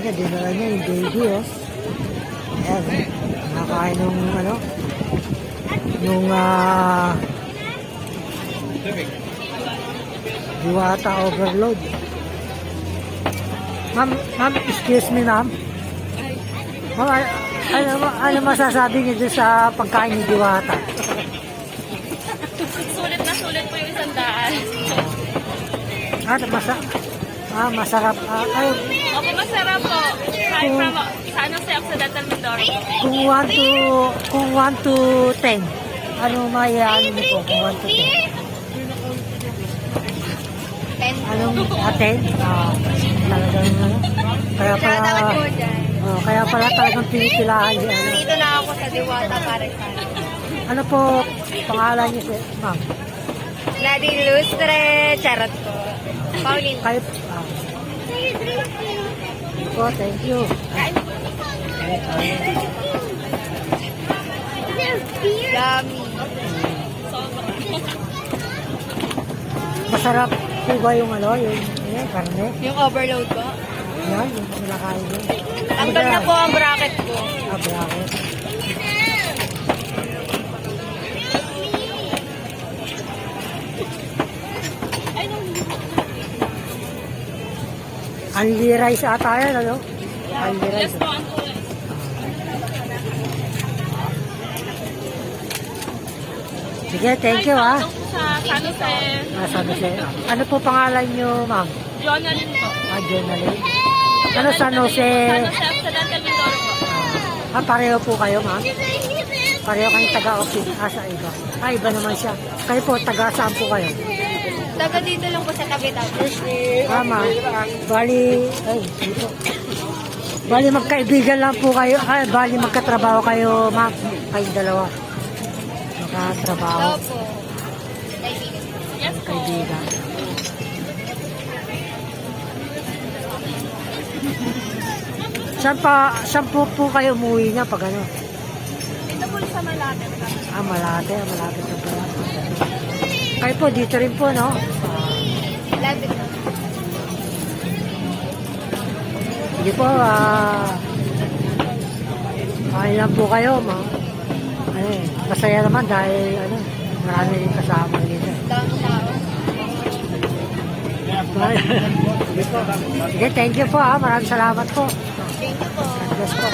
niya, dinala niya yung baby, oh. Ayan, nakain nung, ano, nung, Diwata overload. Ma'am, excuse me, ma'am. Ma'am, ano masasabi niyo doon sa pagkain ni Diwata? Sulit na sulit po yung 100. Masarap. Opo, masarap po. Hi from San Jose Occidental Mindoro. Kung 1 to 10, ano may ano niyo po? Kung 1 to 10. 10 po. Anong 10? Talagang ano? Kaya pala talagang pinipilahan niya. Ano? Dito na ako sa Diwata para sa Ano po pangalan niyo, ma'am? Lady Lustre, charot po. Pauline. Kayo, po, thank you. Yummy. Masarap po ba yung ano, yung karne? Yung overload ko. Yan, yung pinakain niyo. Tanggal na po ang bracket ko. Bakit? Unli rice ata yan, ano? Unli rice. Sige, thank you, ha. Sa San Jose. San Jose. Ano po pangalan nyo, ma'am? Jonalyn po. Jonalyn. Ano, San Jose? San Jose Occidental Mindoro po. Pareho po kayo, ma'am? Pareho kayong taga-Ocid. Sa iba. Iba naman siya. Kayo po, taga saan po kayo? Taga dito lang po sa tabi-tabi. Tama. Bali magkaibigan lang po kayo. Bali magkatrabaho kayo, ma'am. Kayong dalawa. Magkatrabaho. Opo. Kaibigan. Yes po. Kaibigan. Saan po kayo umuwi niya pag ano? Ito po sa Malate. Malate na pala. Kayo po, dito rin po, no? Malate po. Sige po, kain lang po kayo, masaya naman dahil, marami rin kasama dito. Dami tao. Sige, thank you po, maraming salamat po. Thank you po. Yes po.